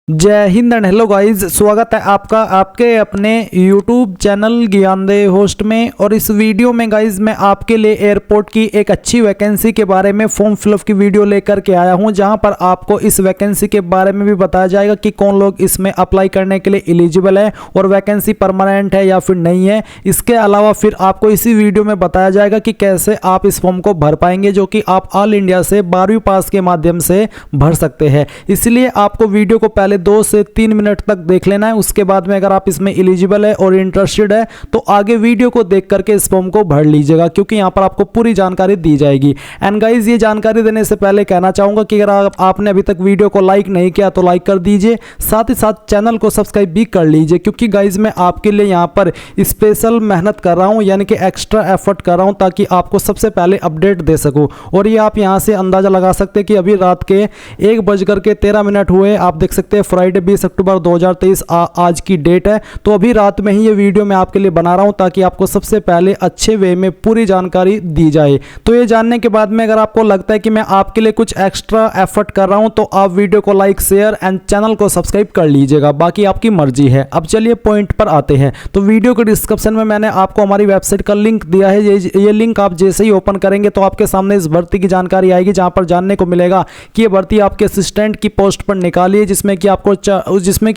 जय Hind and hello guys, स्वागत है आपका आपके अपने YouTube चैनल ज्ञानदेह होस्ट में। और इस वीडियो में गाइस मैं आपके लिए एयरपोर्ट की एक अच्छी वैकेंसी के बारे में फॉर्म फिलअप की वीडियो लेकर के आया हूं, जहां पर आपको इस वैकेंसी के बारे में भी बताया जाएगा कि कौन लोग इसमें अप्लाई करने के लिए एलिजिबल है और वैकेंसी परमानेंट है या फिर नहीं है। इसके अलावा फिर आपको इसी वीडियो में बताया जाएगा कि कैसे आप इस फॉर्म को भर पाएंगे, जो कि आप ऑल इंडिया से 12वीं पास के माध्यम से भर सकते हैं। इसलिए आपको वीडियो को पहले 2 से 3 मिनट तक देख लेना है। उसके बाद में अगर आप इसमें एलिजिबल है और इंटरेस्टेड है तो आगे वीडियो को देख करके इस फॉर्म को भर लीजिएगा, क्योंकि यहां पर आपको पूरी जानकारी दी जाएगी। एंड गाइस, ये जानकारी देने से पहले कहना चाहूंगा कि अगर आपने अभी तक वीडियो को लाइक नहीं किया तो लाइक कर दीजिए, साथ ही साथ चैनल को सब्सक्राइब भी कर लीजिए, क्योंकि गाइस मैं आपके लिए यहां पर स्पेशल मेहनत कर रहा हूं, यानी कि एक्स्ट्रा एफर्ट कर रहा हूं ताकि आपको सबसे पहले अपडेट दे सकूं। और ये आप यहां से अंदाजा लगा सकते हैं कि अभी रात के 1:13 हुए। आप देख सकते हैं फ्राइडे 20 अक्टूबर 2023 आज की डेट है। तो अभी रात में ही ये वीडियो मैं आपके लिए बना रहा हूं ताकि आपको सबसे पहले अच्छे वे में पूरी जानकारी दी जाए। तो ये जानने के बाद में अगर आपको लगता है कि मैं आपके लिए कुछ एक्स्ट्रा एफर्ट कर रहा हूं तो आप वीडियो को लाइक, शेयर एंड चैनल को सब्सक्राइब कर लीजिएगा, बाकी आपकी मर्जी है। अब चलिए पॉइंट पर आते हैं। तो वीडियो के डिस्क्रिप्शन में मैंने आपको हमारी वेबसाइट का लिंक दिया है। ये लिंक आप जैसे ही ओपन करेंगे तो आपके सामने इस भर्ती की जानकारी आएगी, जहां पर जानने को मिलेगा कि ये भर्ती आपके असिस्टेंट की पोस्ट पर निकाली है, जिसमें कि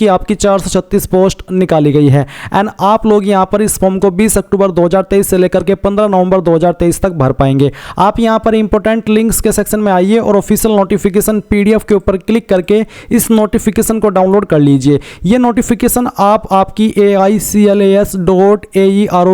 आपकी 436 पोस्ट निकाली गई है। एंड आप लोग यहां पर इस फॉर्म को 20 अक्टूबर 2023 से लेकर के 15 नवंबर 2023 तक भर पाएंगे। आप यहां पर इंपॉर्टेंट लिंक्स के सेक्शन में आइए और ऑफिशियल नोटिफिकेशन पीडीएफ के ऊपर क्लिक करके इस नोटिफिकेशन को डाउनलोड कर लीजिए। ये नोटिफिकेशन आपकी AICLAS.AERO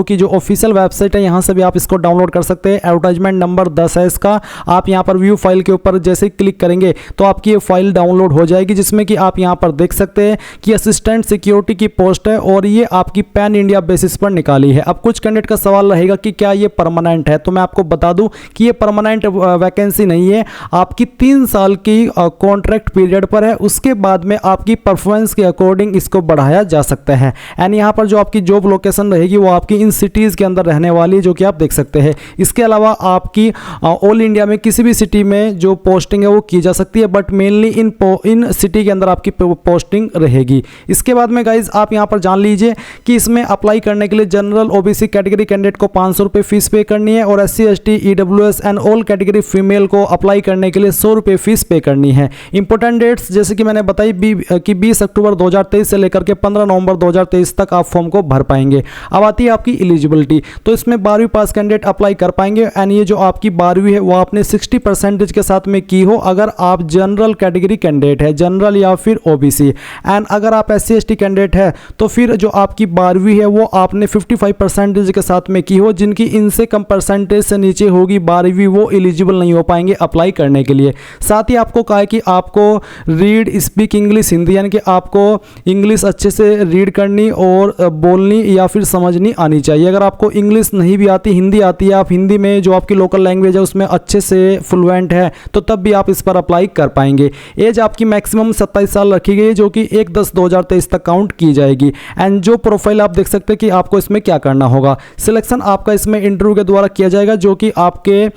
की जो ऑफिशियल वेबसाइट है, यहां से भी आप इसको डाउनलोड कर सकते हैं। एडवर्टाइजमेंट नंबर 10 है इसका। आप यहां पर व्यू फाइल के ऊपर जैसे ही क्लिक करेंगे तो आपकी ये फाइल डाउनलोड हो जाएगी, जिसमें कि आप यहां पर देख सकते हैं कि असिस्टेंट सिक्योरिटी की पोस्ट है और ये आपकी पैन इंडिया बेसिस पर निकाली है। अब कुछ कैंडिडेट का सवाल रहेगा कि क्या ये परमानेंट है, तो मैं आपको बता दूं कि ये परमानेंट वैकेंसी नहीं है। आपकी 3 साल की कॉन्ट्रैक्ट पीरियड पर है। उसके बाद में आपकी परफॉर्मेंस के अकॉर्डिंग इसको बढ़ाया जा सकता है। एंड यहाँ पर जो आपकी जॉब लोकेशन रहेगी वो आपकी इन सिटीज़ के अंदर रहने वाली, जो कि आप देख सकते हैं। इसके अलावा आपकी ऑल इंडिया में किसी भी सिटी में जो पोस्टिंग है वो की जा सकती है, बट मेनली इन सिटी के अंदर आपकी पोस्टिंग रहेगी। इसके बाद में गाइज आप यहां पर जान लीजिए कि इसमें अप्लाई करने के लिए जनरल ओबीसी कैटेगरी कैंडिडेट को 500 रुपये फीस पे करनी है, और SC ST EWS and all category female को अप्लाई करने के लिए 100 रुपये फीस पे करनी है। इंपॉर्टेंट डेट्स जैसे कि मैंने बताई कि 20 अक्टूबर 2023 से लेकर के 15 नवंबर 2023 तक आप फॉर्म को भर पाएंगे। अब आती है आपकी एलिजिबिलिटी। तो इसमें 12वीं पास कैंडिडेट अप्लाई कर पाएंगे। एंड ये जो आपकी 12वीं है वो आपने 60% के साथ में की हो, अगर आप जनरल कैटेगरी कैंडिडेट है, जनरल या फिर ओबीसी। एंड अगर आप SC ST कैंडिडेट है तो फिर जो आपकी 12वीं है वो आपने 55% के साथ में की हो। जिनकी इनसे कम परसेंटेज से नीचे होगी 12वीं, वो एलिजिबल नहीं हो पाएंगे अप्लाई करने के लिए। साथ ही आपको कहा है कि आपको रीड, स्पीक इंग्लिश, हिंदी, यानी कि आपको इंग्लिश अच्छे से रीड करनी और बोलनी या फिर समझनी आनी चाहिए। अगर आपको इंग्लिश नहीं भी आती, हिंदी आती है, आप हिंदी में जो आपकी लोकल लैंग्वेज है उसमें अच्छे से फ्लुएंट है, तो तब भी आप इस पर अप्लाई कर पाएंगे। एज आपकी मैक्सिमम 27 साल रखी गई है, जो कि 1/10/2023 तक काउंट की जाएगी। एंड जो प्रोफाइल आप देख सकते हैं कि आपको इसमें क्या करना होगा। सिलेक्शन आपका इसमें इंटरव्यू के द्वारा किया जाएगा, जो कि आपके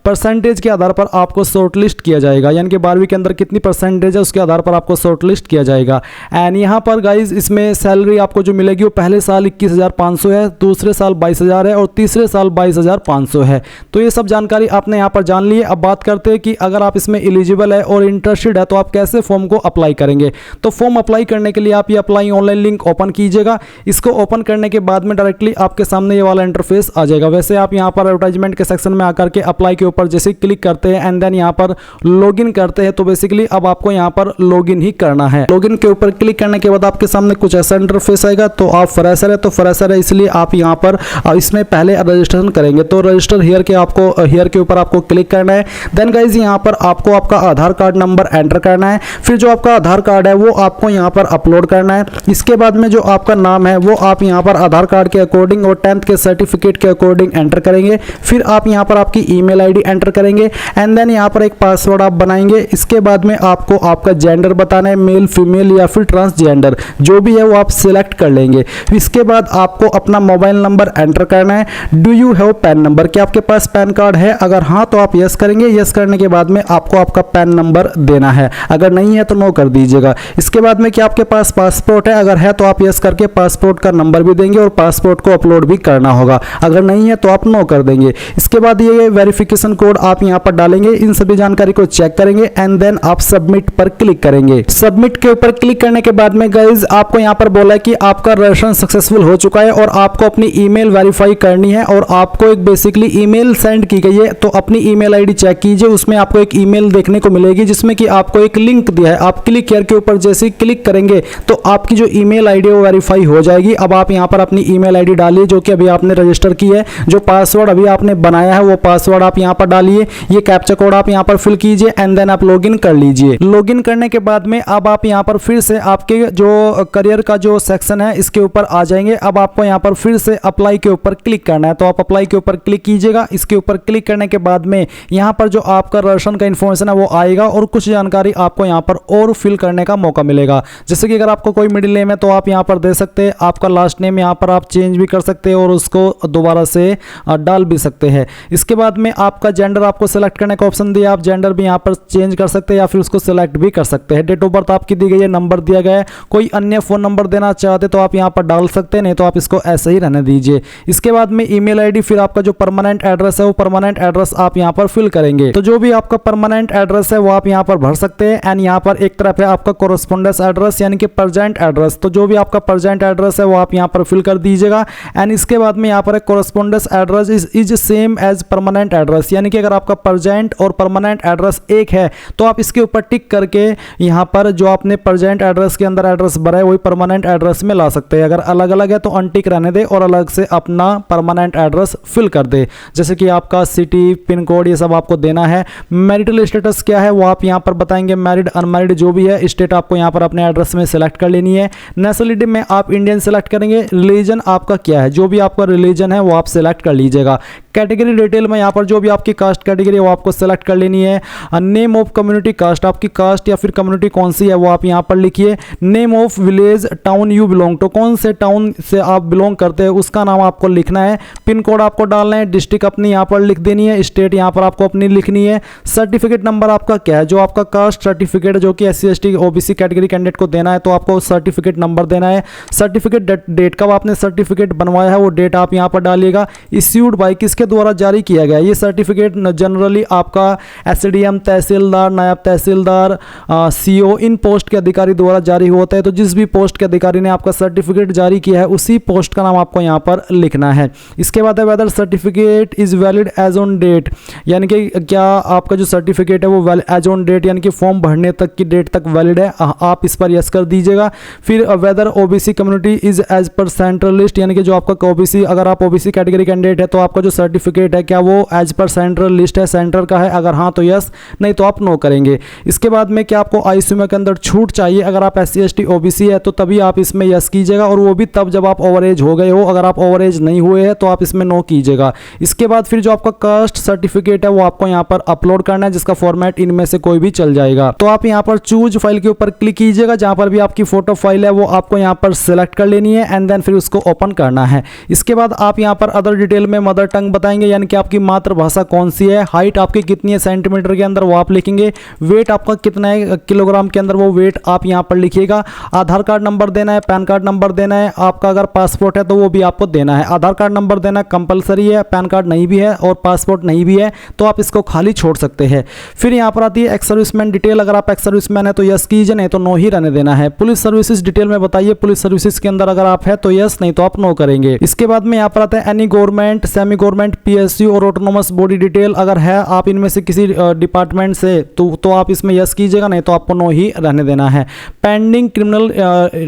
परसेंटेज के आधार पर आपको शॉर्टलिस्ट किया जाएगा, यानी कि 12वीं के अंदर कितनी परसेंटेज है उसके आधार पर आपको शॉर्टलिस्ट किया जाएगा। एंड यहाँ पर गाइज इसमें सैलरी आपको जो मिलेगी वो पहले साल 21,500 है, दूसरे साल 22,000 है और तीसरे साल 22,500 है। तो ये सब जानकारी आपने यहाँ पर जान ली है। अब बात करते हैं कि अगर आप इसमें एलिजिबल है और इंटरेस्टेड है तो आप कैसे फॉर्म को अप्लाई करेंगे। तो फॉर्म अप्लाई करने के लिए आप ये अप्लाई ऑनलाइन लिंक ओपन कीजिएगा। इसको ओपन करने के बाद में डायरेक्टली आपके सामने ये वाला इंटरफेस आ जाएगा। वैसे आप यहाँ पर एडवर्टाइजमेंट के सेक्शन में आकर के अप्लाई के ऊपर जैसे क्लिक करते हैं एंड देन यहाँ पर लॉगिन करते हैं, तो बेसिकली अब आपको यहाँ पर लॉगिन ही करना है। लॉगिन के ऊपर क्लिक करने के बाद आपके सामने कुछ ऐसा इंटरफेस आएगा। तो आप फ्रेशर है तो फ्रेशर है, इसलिए आप यहाँ पर इसमें पहले रजिस्ट्रेशन करेंगे। तो रजिस्टर हियर के ऊपर आपको क्लिक करना है। देन गाइज यहाँ पर आपको आपका आधार कार्ड नंबर एंटर करना है। फिर जो आपका आधार कार्ड है वो आपको यहाँ पर अपलोड करना है। इसके बाद में जो आपका नाम है वो आप यहाँ पर आधार कार्ड के अकॉर्डिंग और 10th के सर्टिफिकेट के अकॉर्डिंग एंटर करेंगे। फिर आप यहाँ पर आपकी ईमेल आईडी एंटर करेंगे एंड देन यहाँ पर एक पासवर्ड आप बनाएंगे। इसके बाद में आपको आपका जेंडर बताना है, मेल, फीमेल या फिर ट्रांसजेंडर, जो भी है वो आप सिलेक्ट कर लेंगे। इसके बाद आपको अपना मोबाइल नंबर एंटर करना है। Do you have pan number, क्या आपके पास पैन कार्ड है? अगर हाँ तो आप यस करेंगे। यस करने के बाद में आपको आपका पैन नंबर देना है, अगर नहीं है तो नो कर कर दीजिएगा। इसके बाद में क्या आपके पास पासपोर्ट है, अगर है तो आप यस करके पासपोर्ट का नंबर भी देंगे और पासपोर्ट को अपलोड भी करना होगा, अगर नहीं है तो आप नो कर देंगे। इसके बाद ये वेरिफिकेशन कोड आप यहाँ पर डालेंगे, इन सभी जानकारी को चेक करेंगे एंड देन आप सबमिट पर क्लिक करेंगे। सबमिट के ऊपर क्लिक करने के बाद में गाइज आपको यहाँ पर बोला है कि आपका रजिस्ट्रेशन सक्सेसफुल हो चुका है और आपको अपनी ईमेल वेरीफाई करनी है और आपको एक बेसिकली ईमेल सेंड की गई है। तो अपनी ईमेल आईडी चेक कीजिए, उसमें आपको एक ईमेल देखने को मिलेगी जिसमें कि आपको एक लिंक दिया है। आप क्लिक हियर के ऊपर जैसे ही क्लिक करेंगे तो आपकी जो ईमेल आईडी है वो वेरीफाई हो जाएगी। अब आप यहाँ पर अपनी ईमेल आईडी डालिए जो कि अभी आपने रजिस्टर की है, जो पासवर्ड अभी आपने बनाया है वो पासवर्ड आप यहाँ पर डालिए, ये कैप्चा कोड आप यहाँ पर फिल कीजिए एंड देन आप लॉगिन कर लीजिए। लॉगिन करने के बाद में अब आप यहाँ पर फिर से आपके जो करियर का जो सेक्शन है इसके ऊपर आ जाएंगे। अब आपको यहाँ पर फिर से अप्लाई के ऊपर क्लिक करना है, तो आप अप्लाई के ऊपर क्लिक कीजिएगा। इसके ऊपर क्लिक करने के बाद में यहाँ पर जो आपका रजिस्ट्रेशन का इन्फॉर्मेशन है वो आएगा और कुछ जानकारी आपको यहाँ पर और फिल करने का मौका मिलेगा। जैसे कि अगर आपको कोई मिडिल नेम है तो आप यहाँ पर दे सकते हैं, आपका लास्ट नेम यहाँ पर आप चेंज भी कर सकते हैं और उसको दोबारा से डाल भी सकते हैं। इसके बाद में आपका जेंडर आपको सेलेक्ट करने का ऑप्शन दिया, आप जेंडर भी यहाँ पर चेंज कर सकते हैं या फिर उसको सेलेक्ट भी कर सकते हैं। डेट ऑफ बर्थ आपकी दी गई है, नंबर दिया गया है, कोई अन्य फोन नंबर देना चाहते तो आप यहाँ पर डाल सकते हैं, नहीं तो आप इसको ऐसे ही रहने दीजिए। इसके बाद में ईमेल आईडी, फिर आपका जो परमानेंट एड्रेस है वो परमानेंट एड्रेस आप यहाँ पर फिल करेंगे। तो जो भी आपका परमानेंट एड्रेस है वो आप यहाँ पर भर सकते हैं। एंड यहाँ पर एक तरफ है आपका कोरेस्पोंडेंस एड्रेस यानी कि प्रेजेंट एड्रेस, तो जो भी आपका प्रेजेंट एड्रेस है वो आप यहाँ पर फिल कर दीजिएगा। एंड इसके बाद में यहाँ पर correspondence address is same as permanent address, यानी कि अगर आपका प्रेजेंट और परमानेंट एड्रेस एक है तो आप इसके ऊपर टिक करके यहाँ पर जो आपने प्रेजेंट एड्रेस के अंदर एड्रेस भरा है वही परमानेंट एड्रेस में ला सकते हैं। अगर अलग अलग है तो अनटिक रहने दे और अलग से अपना परमानेंट एड्रेस फिल कर दे, जैसे कि आपका सिटी, पिन कोड, ये सब आपको देना है। मैरिटल स्टेटस क्या है वो आप यहाँ पर बताएंगे, मैरिड अनमैरिड जो भी है स्टेट आपको यहाँ पर अपने एड्रेस में सेलेक्ट कर लेनी है। नेशनलिटी में आप इंडियन सेलेक्ट करेंगे। रिलीजन आपका क्या है, जो भी आपका रिलीजन है वो आप सेलेक्ट कर लीजिएगा। कैटेगरी डिटेल में यहाँ पर जो भी आपकी कास्ट कैटेगरी है वो आपको सेलेक्ट कर लेनी है। नेम ऑफ कम्युनिटी कास्ट, आपकी कास्ट या फिर कम्युनिटी कौन सी है वो आप यहाँ पर लिखिए। Name of village town you belong to, कौन से टाउन से आप बिलोंग करते हैं उसका नाम आपको लिखना है। पिन कोड आपको डालना है, डिस्ट्रिक्ट अपनी यहाँ पर लिख देनी है, स्टेट यहाँ पर आपको अपनी लिखनी है। सर्टिफिकेट नंबर आपका क्या है, जो आपका कास्ट सर्टिफिकेट जो कि SC ST OBC category candidate को देना है तो आपको सर्टिफिकेट नंबर देना है। सर्टिफिकेट डेट कब आपने सर्टिफिकेट बनवाया है वो डेट आप यहाँ पर डालिएगा। इश्यूड बाय, किसके द्वारा जारी किया गया। ये सर्टिफिकेट जनरली आपका SDM, तहसीलदार, नायब तहसीलदार, CO इन पोस्ट के अधिकारी द्वारा जारी होता है। तो जिस भी पोस्ट के अधिकारी ने आपका सर्टिफिकेट जारी किया है उसी पोस्ट का नाम आपको यहाँ पर लिखना है। इसके बाद है whether certificate is valid as on date, यानी कि क्या आपका जो सर्टिफिकेट है वो एज ऑन डेट यानी कि फॉर्म भरने तक की डेट तक वैलिड है, आप इस पर यस कर दीजिएगा। फिर whether OBC community is as per central list, यानी कि जो आपका OBC, अगर आप OBC कैटेगरी कैंडिडेट है तो आपका जो सर्टिफिकेट है क्या वो एज पर सेंट्रल लिस्ट है, सेंटर का है, अगर हाँ तो यस, नहीं तो आप नो करेंगे। इसके बाद में क्या आपको ICU के अंदर छूट चाहिए, अगर आप SC ST OBC है तो तभी आप इसमें यस कीजिएगा और वो भी तब जब आप ओवर एज हो गए हो, अगर आप ओवर एज नहीं हुए हैं तो आप इसमें नो कीजिएगा। इसके बाद फिर जो आपका कास्ट सर्टिफिकेट है वो आपको यहाँ पर अपलोड करना है, जिसका फॉर्मेट इनमें से कोई भी चल जाएगा। तो आप यहाँ पर चूज फाइल के ऊपर क्लिक कीजिएगा, जहाँ पर भी आपकी फोटो फाइल है वो आपको यहाँ पर सिलेक्ट कर लेनी है एंड देन फिर उसको ओपन करना है। इसके बाद आप यहाँ पर अदर डिटेल में मदर टंग बताएंगे, यानी कि आपकी मातृभाषा कौन सी है, हाइट आपकी कितनी है सेंटीमीटर के अंदर वो आप लिखेंगे, वेट आपका कितना है किलोग्राम के अंदर वो वेट आप यहाँ पर लिखिएगा। आधार कार्ड नंबर देना है, पैन कार्ड नंबर देना है, आपका अगर पासपोर्ट है तो वो भी आपको देना है। आधार कार्ड नंबर देना कंपलसरी है, पैन कार्ड नहीं भी है और पासपोर्ट नहीं भी है तो आप इसको खाली छोड़ सकते हैं। फिर यहाँ पर आती है एक्स सर्विसमैन डिटेल, अगर आप एक्स सर्विसमैन है तो यस कीजिए, नहीं तो नो ही रहने देना है। पुलिस सर्विसेज डिटेल में बताइए, पुलिस सर्विसेज के अंदर अगर आप है तो यस, नहीं तो आप नो करेंगे। इसके बाद में यहाँ पर आता है any government, semi government, PSU और ऑटोनोमस बॉडी डिटेल, अगर है आप इनमें से किसी डिपार्टमेंट से तो आप इसमें यस कीजिएगा, नहीं तो आपको नो ही रहने देना है। पेंडिंग क्रिमिनल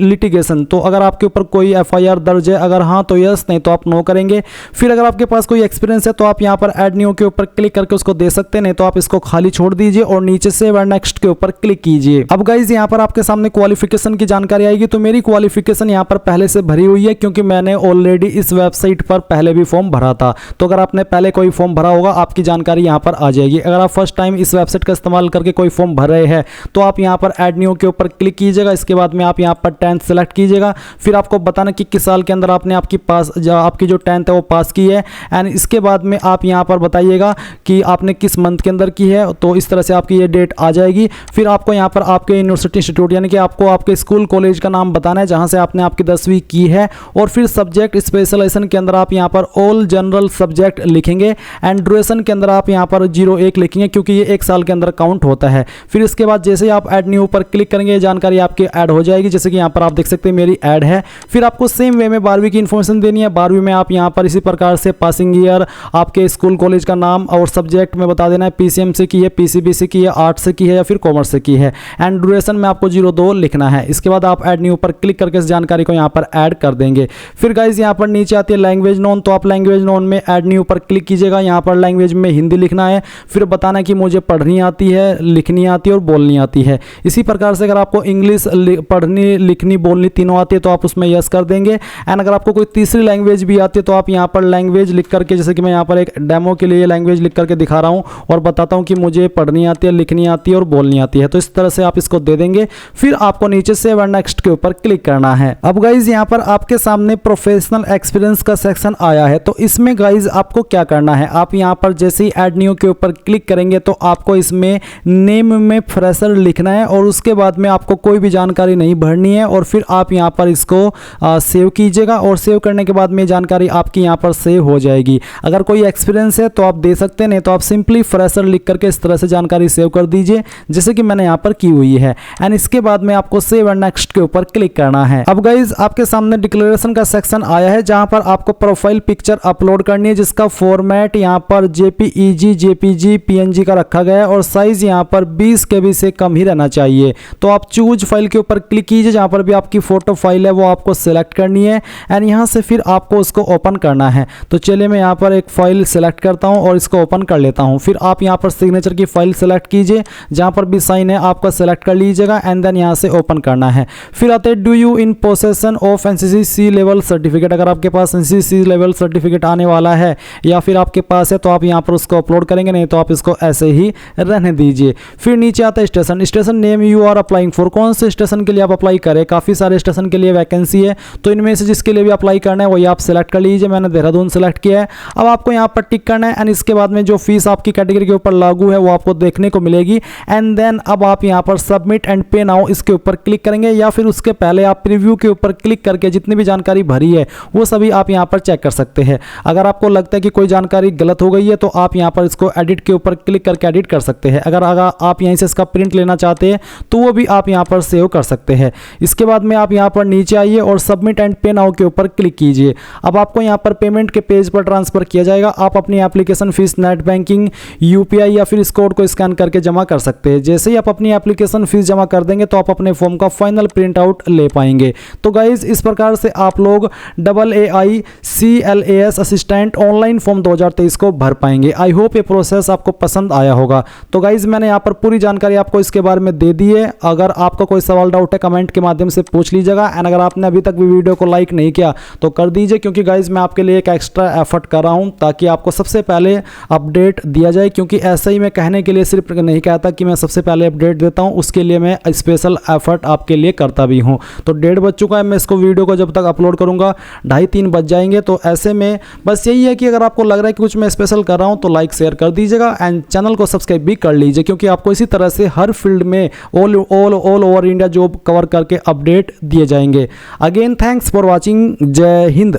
लिटिगेशन, तो अगर आपके ऊपर कोई FIR दर्ज है, अगर हाँ तो यस, नहीं तो आप नो करेंगे। फिर अगर आपके पास कोई एक्सपीरियंस है तो आप यहाँ पर ऐड न्यू के ऊपर क्लिक करके उसको दे सकते हैं, नहीं तो आप इसको खाली छोड़ दीजिए और नीचे से नेक्स्ट के ऊपर क्लिक कीजिए। अब गाइज यहाँ पर आपके सामने क्वालिफिकेशन की जानकारी आएगी, तो मेरी क्वालिफिकेशन यहाँ पर पहले से भरी हुई है क्योंकि मैंने ऑलरेडी इस वेबसाइट पर पहले भी फॉर्म भरा था। तो अगर आपने पहले कोई फॉर्म भरा होगा आपकी जानकारी यहाँ पर आ जाएगी। अगर आप फर्स्ट टाइम इस वेबसाइट का इस्तेमाल करके कोई फॉर्म भर रहे हैं तो आप यहाँ पर ऐड न्यू के ऊपर क्लिक कीजिएगा। इसके बाद में आप यहाँ पर 10th सेलेक्ट कीजिएगा। फिर आपको बताना कि किस साल के अंदर आपने आपकी जो 10th है वो पास की है। एंड इसके बाद में आप यहाँ पर बताइएगा कि आपने किस मंथ के अंदर की है, तो इस तरह से आपकी ये डेट आ जाएगी। फिर आपको यहाँ पर आपके यूनिवर्सिटी इंस्टीट्यूट यानी कि आपको आपके स्कूल कॉलेज का नाम बताना है जहाँ से आपने आपकी 10वीं की है। और फिर सब्जेक्ट स्पेशलाइजेशन के अंदर आप यहाँ पर ऑल जनरल सब्जेक्ट लिखेंगे। एंड ड्यूरेशन के अंदर आप यहाँ पर 01 लिखेंगे क्योंकि ये 1 साल के अंदर काउंट होता है। फिर इसके बाद जैसे ही आप ऐड न्यू पर क्लिक करेंगे ये जानकारी आपकी ऐड हो जाएगी। जैसे कि यहाँ पर आप देख सकते हैं मेरी ऐड है। फिर आपको सेम वे में 12वीं की इन्फॉर्मेशन देनी है। 12वीं में आप यहाँ पर इसी प्रकार से पासिंग ईयर, आपके स्कूल कॉलेज का नाम और सब्जेक्ट में बता देना है, पीसीएम से की है, पीसीबी से की है, आर्ट से की है या फिर कॉमर्स से की है। एंड ड्यूरेशन में आपको 02 लिखना है। इसके बाद आप ऐड न्यू पर क्लिक करके इस जानकारी को यहाँ पर ऐड कर देंगे। फिर गाइज यहाँ पर नीचे आती है लैंग्वेज नोन, तो आप लैंग्वेज नोन में ऐड न्यू पर क्लिक कीजिएगा। यहाँ पर लैंग्वेज में हिंदी लिखना है। फिर बताना कि मुझे पढ़नी आती है, लिखनी आती है और बोलनी आती है। इसी प्रकार से अगर आपको इंग्लिश पढ़नी, लिखनी, बोलनी तीनों आती है तो आप उसमें यस कर देंगे। एंड अगर आपको कोई तीसरी लैंग्वेज भी आती है तो आप यहाँ पर लैंग्वेज लिख करके, जैसे कि मैं यहाँ पर एक डेमो के लिए लैंग्वेज लिख करके दिखा रहा हूँ और बताता हूँ कि मुझे पढ़नी आती है, लिखनी आती है और बोलनी आती है, तो इस तरह से आप इसको दे देंगे। फिर आपको नीचे सेव एंड नेक्स्ट के ऊपर क्लिक करना है। अब गाइज यहाँ पर आपके सामने प्रोफेशनल एक्सपीरियंस का सेक्शन आया है। तो इसमें गाइज आपको क्या करना है, आप यहाँ पर जैसे ही ऐड न्यू के ऊपर क्लिक करेंगे तो आपको इसमें नेम में फ्रेशर लिखना है और उसके बाद में आपको कोई भी जानकारी नहीं भरनी है। और फिर आप यहाँ पर इसको सेव कीजिएगा और सेव करने के बाद में जानकारी आपकी यहाँ पर सेव हो जाएगी। अगर कोई एक्सपीरियंस है तो आप दे सकते हैं, नहीं तो आप सिंपली फ्रेशर लिख करके इस तरह से जानकारी सेव कर दीजिए जैसे कि मैंने यहाँ पर की हुई है। एंड इसके बाद में आपको सेव एंड नेक्स्ट के ऊपर क्लिक करना है। अब गाइज आपके सामने डिक्लेरेशन का सेक्शन आया है जहां पर आपको प्रोफाइल पिक्चर अपलोड करनी है जिसका फॉर्मेट यहाँ पर जेपीईजी, जेपीजी, पीएनजी का रखा गया है और साइज यहाँ पर 20 KB से कम ही रहना चाहिए। तो आप चूज फाइल के ऊपर क्लिक कीजिए, जहां पर भी आपकी फोटो फाइल है वो आपको सिलेक्ट करनी है। एंड यहाँ से फिर आपको उसको ओपन करना है। तो चलिए मैं यहाँ पर एक फाइल सिलेक्ट करता हूँ और इसको ओपन कर लेता हूँ। फिर आप यहाँ पर सिग्नेचर की फाइल सेलेक्ट कीजिए, जहां पर भी साइन है आपका सेलेक्ट कर लीजिएगा एंड देन यहाँ से ओपन करना है। फिर आते हैं do you in possession of NCC C level certificate. अगर आपके पास एनसीसी सी लेवल सर्टिफिकेट आने वाला है या फिर आपके पास है तो आप यहाँ पर उसको अपलोड करेंगे, नहीं तो आप इसको ऐसे ही रहने दीजिए। फिर नीचे आता है station, station name you are applying for, कौन से स्टेशन के लिए आप अप्लाई करें। काफ़ी सारे स्टेशन के लिए वैकेंसी है तो इनमें से जिसके लिए भी अप्लाई करना है वही आप सेलेक्ट कर लीजिए। मैंने देहरादून सेलेक्ट किया है। अब आपको यहाँ पर टिक करना है एंड इसके बाद में जो फीस आपकी कैटेगरी के ऊपर लागू है वो आपको देखने को मिलेगी। एंड देन अब आप यहाँ पर सबमिट एंड पे नाउ इसके ऊपर क्लिक करेंगे या फिर उसके पहले आप प्रीव्यू के ऊपर क्लिक करके जितनी भी जानकारी भरी है वो सभी आप यहाँ पर चेक कर सकते हैं। अगर आपको लगता है कि कोई जानकारी गलत हो गई है तो आप यहाँ पर इसको एडिट के ऊपर क्लिक करके एडिट कर सकते हैं। अगर आप यहीं से इसका प्रिंट लेना चाहते हैं तो वो भी आप यहाँ पर सेव कर सकते हैं। इसके बाद में आप यहाँ पर नीचे आइए और सबमिट एंड पे नाउ के ऊपर क्लिक कीजिए। अब आपको यहाँ पर पेमेंट के पेज पर ट्रांसफर किया जाएगा। आप अपनी application fees net banking, UPI या फिर इस कोड को स्कैन करके जमा कर सकते हैं। जैसे ही आप अपनी एप्लीकेशन फीस जमा कर देंगे तो आप अपने फॉर्म का फाइनल प्रिंट आउट ले पाएंगे। तो गाइज इस प्रकार से आप लोग AAICLAS असिस्टेंट ऑनलाइन फॉर्म 2023 को भर पाएंगे। आई होप ये प्रोसेस आपको पसंद आया होगा। तो गाइज मैंने यहाँ पर पूरी जानकारी आपको इसके बारे में दे दी है। अगर आपका कोई सवाल डाउट है कमेंट के माध्यम से पूछ लीजिएगा। एंड अगर आपने अभी तक भी वीडियो को लाइक नहीं किया तो कर दीजिए, क्योंकि गाइज मैं आपके लिए एक एक्स्ट्रा एफर्ट कर रहा हूँ ताकि आपको सबसे पहले अपडेट दिया जाए। क्योंकि ऐसा ही मैं कहने के लिए सिर्फ नहीं कहता कि मैं सबसे पहले अपडेट देता हूँ, उसके लिए मैं स्पेशल एफर्ट आपके लिए करता भी हूँ। तो 1:30 बज चुका है, मैं इसको वीडियो को जब तक अपलोड करूँगा 2:30-3 बज जाएंगे। तो ऐसे में बस यही है कि अगर आपको लग रहा है कि कुछ मैं स्पेशल कर रहा हूँ तो लाइक शेयर कर दीजिएगा एंड चैनल को सब्सक्राइब भी कर लीजिए, क्योंकि आपको इसी तरह से हर फील्ड में all over India job cover करके अपडेट दिए जाएंगे। Again thanks for watching. जय हिंद।